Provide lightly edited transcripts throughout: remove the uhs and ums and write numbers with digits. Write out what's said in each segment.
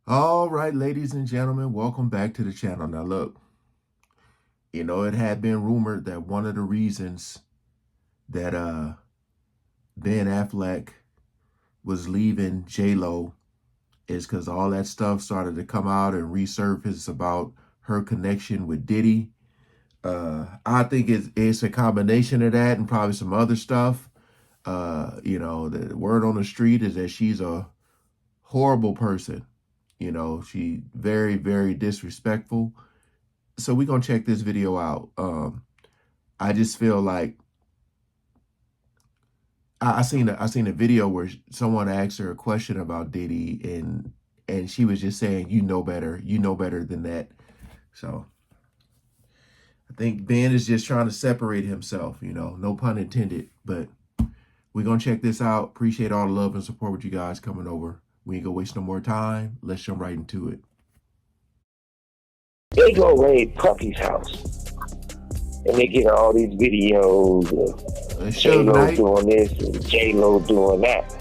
All right, ladies and gentlemen, welcome back to the channel. Now, look, it had been rumored that one of the reasons that Ben Affleck was leaving J-Lo is because all that stuff started to come out and resurface about her connection with Diddy. I think it's a combination of that and probably some other stuff. The word on the street is that she's a horrible person. She very, very disrespectful. So we're gonna check this video out. I just feel like I seen a video where someone asked her a question about Diddy and she was just saying, you know better than that. So I think Ben is just trying to separate himself, no pun intended. But we're gonna check this out. Appreciate all the love and support with you guys coming over. We ain't gonna waste no more time. Let's jump right into it. They go raid Puffy's house, and they get all these videos of J-Lo doing this and J-Lo doing that.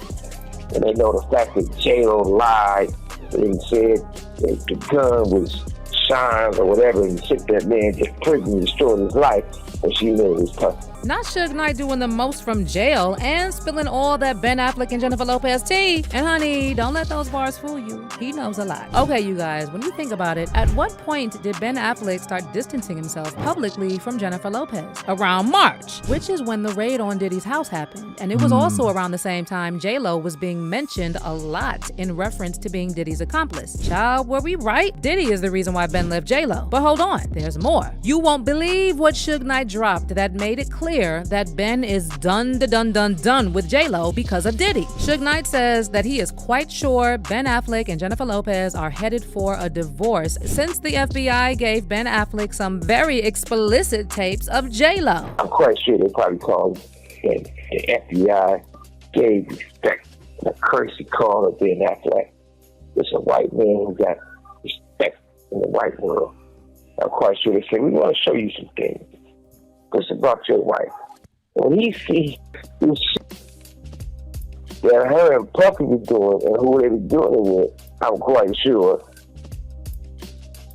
And they know the fact that J-Lo lied and said that the gun was Sean's or whatever, and took that man to prison and destroyed his life, and she knew it was Puffy. Not Suge Knight doing the most from jail and spilling all that Ben Affleck and Jennifer Lopez tea. And honey, don't let those bars fool you. He knows a lot. Okay, you guys, when you think about it, at what point did Ben Affleck start distancing himself publicly from Jennifer Lopez? Around March, which is when the raid on Diddy's house happened. And it was also around the same time J-Lo was being mentioned a lot in reference to being Diddy's accomplice. Child, were we right? Diddy is the reason why Ben left J-Lo. But hold on, there's more. You won't believe what Suge Knight dropped that made it clear that Ben is done with J-Lo because of Diddy. Suge Knight says that he is quite sure Ben Affleck and Jennifer Lopez are headed for a divorce since the FBI gave Ben Affleck some very explicit tapes of J-Lo. I'm quite sure they probably called the FBI gave respect a courtesy call of Ben Affleck. It's a white man who got respect in the white world. I'm quite sure they said, we want to show you some things. This is about your wife. When he sees that her and Puffy was doing and who they were doing it with, I'm quite sure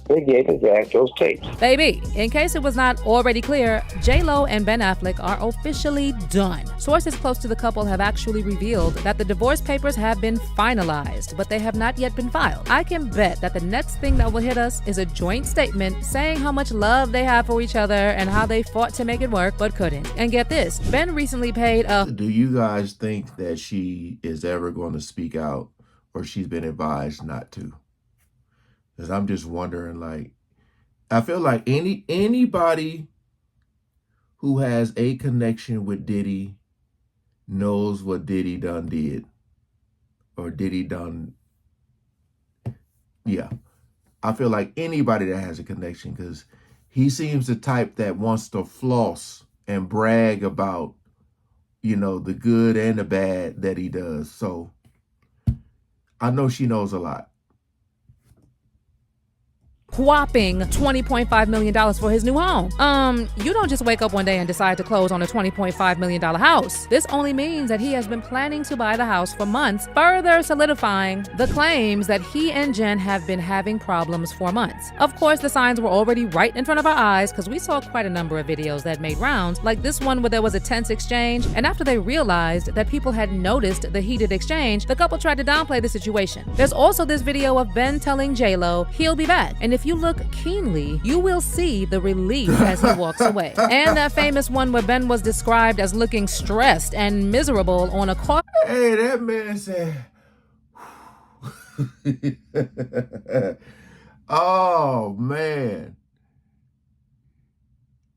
they gave his ass those tapes. Baby, in case it was not already clear, J-Lo and Ben Affleck are officially done. Sources close to the couple have actually revealed that the divorce papers have been finalized, but they have not yet been filed. I can bet that the next thing that will hit us is a joint statement saying how much love they have for each other and how they fought to make it work but couldn't. And get this, Ben recently paid a... Do you guys think that she is ever going to speak out, or she's been advised not to? Because I'm just wondering, I feel like anybody who has a connection with Diddy knows what Diddy done did. Or Diddy done, yeah. I feel like anybody that has a connection, because he seems the type that wants to floss and brag about, the good and the bad that he does. So I know she knows a lot. Whopping $20.5 million for his new home. You don't just wake up one day and decide to close on a $20.5 million house. This only means that he has been planning to buy the house for months, further solidifying the claims that he and Jen have been having problems for months. Of course, the signs were already right in front of our eyes because we saw quite a number of videos that made rounds, like this one where there was a tense exchange, and after they realized that people had noticed the heated exchange, the couple tried to downplay the situation. There's also this video of Ben telling J-Lo he'll be back, and if you look keenly, you will see the relief as he walks away. And that famous one where Ben was described as looking stressed and miserable on a car. Hey, that man said, oh, man.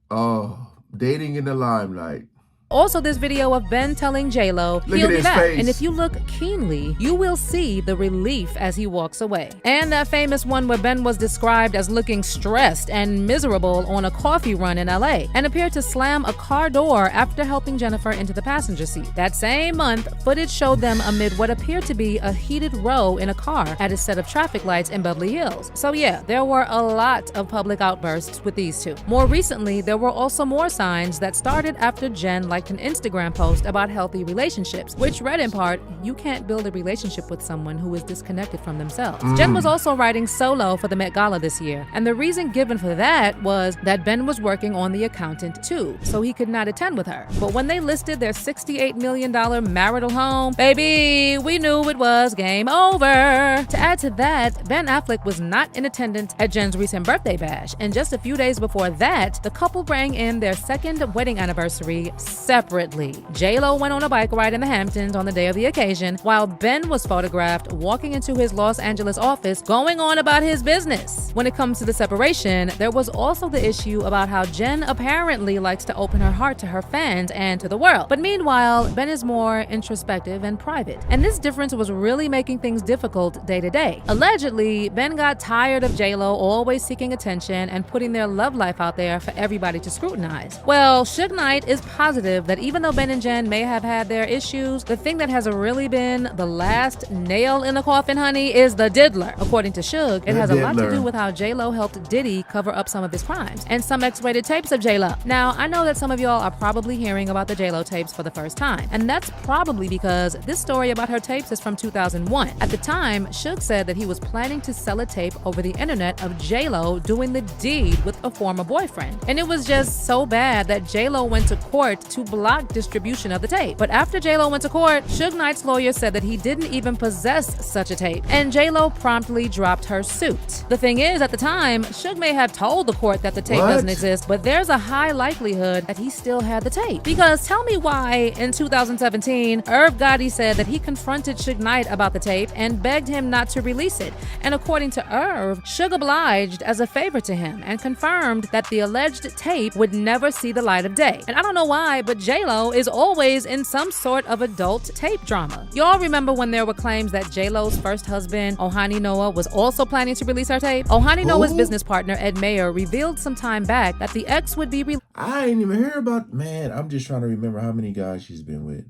Oh, dating in the limelight. Also, this video of Ben telling J-Lo he'll be back. Face. And if you look keenly, you will see the relief as he walks away. And that famous one where Ben was described as looking stressed and miserable on a coffee run in LA and appeared to slam a car door after helping Jennifer into the passenger seat. That same month, footage showed them amid what appeared to be a heated row in a car at a set of traffic lights in Beverly Hills. So yeah, there were a lot of public outbursts with these two. More recently, there were also more signs that started after Jen liked an Instagram post about healthy relationships, which read in part, "You can't build a relationship with someone who is disconnected from themselves." Jen was also writing solo for the Met Gala this year, and the reason given for that was that Ben was working on The Accountant too, so he could not attend with her. But when they listed their $68 million marital home, baby, we knew it was game over. To add to that, Ben Affleck was not in attendance at Jen's recent birthday bash, and just a few days before that, the couple rang in their second wedding anniversary separately. J-Lo went on a bike ride in the Hamptons on the day of the occasion, while Ben was photographed walking into his Los Angeles office going on about his business. When it comes to the separation, there was also the issue about how Jen apparently likes to open her heart to her fans and to the world. But meanwhile, Ben is more introspective and private. And this difference was really making things difficult day to day. Allegedly, Ben got tired of J-Lo always seeking attention and putting their love life out there for everybody to scrutinize. Well, Suge Knight is positive that even though Ben and Jen may have had their issues, the thing that has really been the last nail in the coffin, honey, is the diddler. According to Suge, it has a lot to do with how J-Lo helped Diddy cover up some of his crimes and some X-rated tapes of J-Lo. Now, I know that some of y'all are probably hearing about the J-Lo tapes for the first time, and that's probably because this story about her tapes is from 2001. At the time, Suge said that he was planning to sell a tape over the internet of J-Lo doing the deed with a former boyfriend. And it was just so bad that J-Lo went to court to block distribution of the tape. But after J-Lo went to court, Suge Knight's lawyer said that he didn't even possess such a tape, and J-Lo promptly dropped her suit. The thing is, at the time, Suge may have told the court that the tape doesn't exist, but there's a high likelihood that he still had the tape. Because tell me why, in 2017, Irv Gotti said that he confronted Suge Knight about the tape and begged him not to release it. And according to Irv, Suge obliged as a favor to him and confirmed that the alleged tape would never see the light of day. And I don't know why, but J-Lo is always in some sort of adult tape drama. Y'all remember when there were claims that J-Lo's first husband, Ohani Noah, was also planning to release her tape? Ohani Noah's business partner, Ed Mayer, revealed some time back that the ex would be I ain't even hear about, man, I'm just trying to remember how many guys she's been with.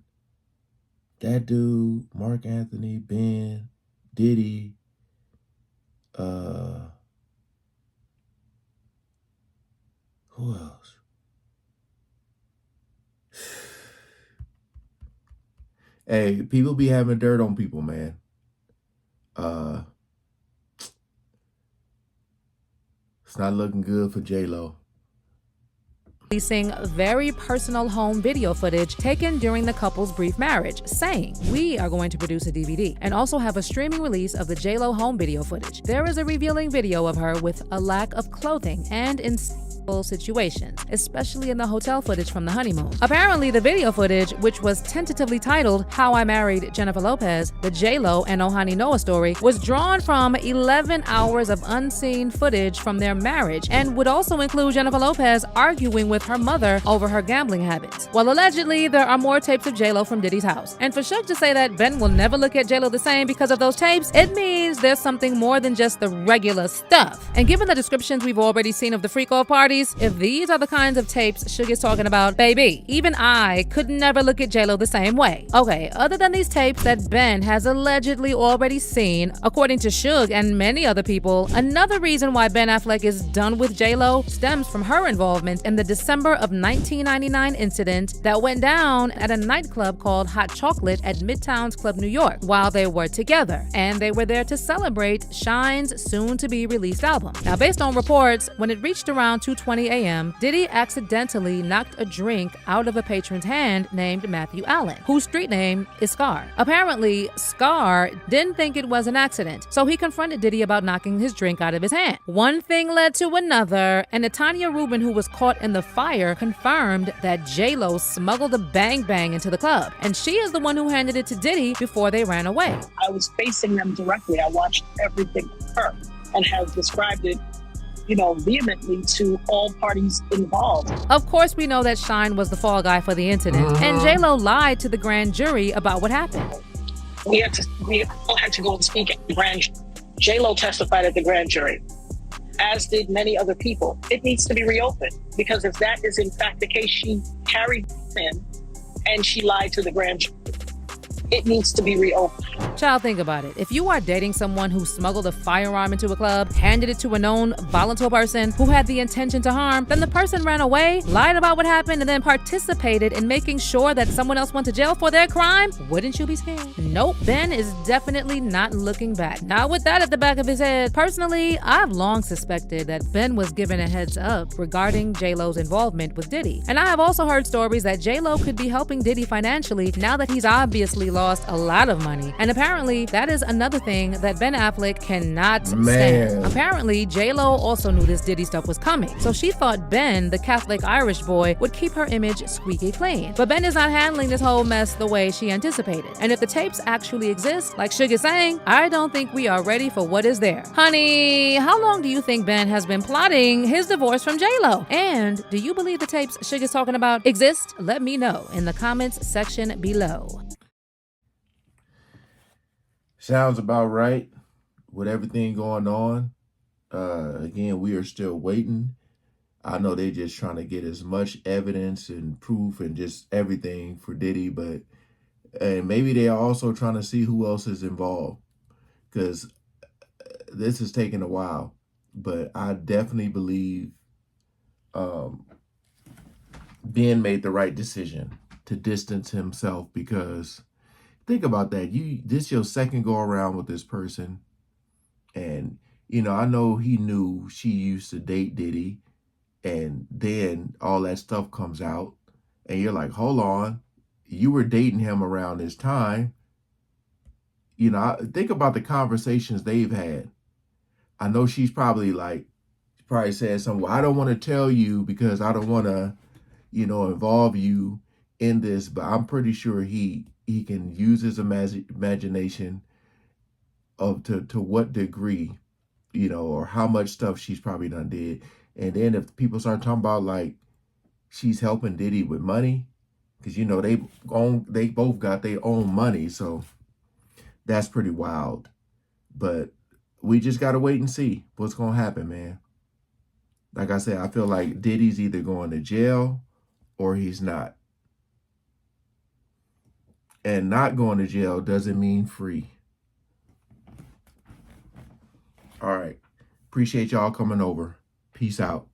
That dude, Mark Anthony, Ben, Diddy, who else? Hey, people be having dirt on people, man. It's not looking good for J-Lo. Releasing very personal home video footage taken during the couple's brief marriage, saying, "We are going to produce a DVD and also have a streaming release of the J-Lo home video footage. There is a revealing video of her with a lack of clothing and in situations, especially in the hotel footage from the honeymoon." Apparently, the video footage, which was tentatively titled "How I Married Jennifer Lopez, the J-Lo and Ohani Noah Story," was drawn from 11 hours of unseen footage from their marriage and would also include Jennifer Lopez arguing with her mother over her gambling habits. Well, allegedly, there are more tapes of J-Lo from Diddy's house. And for Suge to say that Ben will never look at J-Lo the same because of those tapes, it means there's something more than just the regular stuff. And given the descriptions we've already seen of the freak-off parties, if these are the kinds of tapes Suge is talking about, baby, even I could never look at J-Lo the same way. Okay, other than these tapes that Ben has allegedly already seen, according to Suge and many other people, another reason why Ben Affleck is done with J-Lo stems from her involvement in the December of 1999 incident that went down at a nightclub called Hot Chocolate at Midtown's Club New York while they were together. And they were there to celebrate Shine's soon-to-be released album. Now, based on reports, when it reached around 2:20 a.m., Diddy accidentally knocked a drink out of a patron's hand named Matthew Allen, whose street name is Scar. Apparently, Scar didn't think it was an accident, so he confronted Diddy about knocking his drink out of his hand. One thing led to another, and Natanya Rubin, who was caught in the fire, confirmed that J-Lo smuggled a bang bang into the club, and she is the one who handed it to Diddy before they ran away. I was facing them directly. I watched everything with her and have described it, vehemently to all parties involved. Of course, we know that Shine was the fall guy for the incident, and J-Lo lied to the grand jury about what happened. We all had to go and speak at the grand jury. J-Lo testified at the grand jury, as did many other people. It needs to be reopened, because if that is in fact the case, she carried in and she lied to the grand jury. It needs to be reopened. Child, think about it. If you are dating someone who smuggled a firearm into a club, handed it to a known volatile person who had the intention to harm, then the person ran away, lied about what happened, and then participated in making sure that someone else went to jail for their crime, wouldn't you be scared? Nope. Ben is definitely not looking back. Not with that at the back of his head. Personally, I've long suspected that Ben was given a heads up regarding J-Lo's involvement with Diddy. And I have also heard stories that J-Lo could be helping Diddy financially now that he's obviously lost a lot of money. And apparently, that is another thing that Ben Affleck cannot stand. Apparently, J-Lo also knew this Diddy stuff was coming. So she thought Ben, the Catholic Irish boy, would keep her image squeaky clean. But Ben is not handling this whole mess the way she anticipated. And if the tapes actually exist, like Suge is saying, I don't think we are ready for what is there. Honey, how long do you think Ben has been plotting his divorce from J-Lo? And do you believe the tapes Suge is talking about exist? Let me know in the comments section below. Sounds about right with everything going on. Again, we are still waiting. I know they're just trying to get as much evidence and proof and just everything for Diddy, but and maybe they're also trying to see who else is involved, because this is taking a while. But I definitely believe Ben made the right decision to distance himself, because think about that. This your second go around with this person. And, you know, I know he knew she used to date Diddy, and then all that stuff comes out and you're like, hold on, you were dating him around this time. You know, think about the conversations they've had. I know she's probably said something, well, I don't want to tell you because I don't want to, you know, involve you in this, but I'm pretty sure he can use his imagination to what degree, you know, or how much stuff she's probably done did. And then if people start talking about like she's helping Diddy with money, because, you know, they both got their own money, so that's pretty wild. But we just got to wait and see what's going to happen, man. Like I said, I feel like Diddy's either going to jail or he's not. And not going to jail doesn't mean free. All right. Appreciate y'all coming over. Peace out.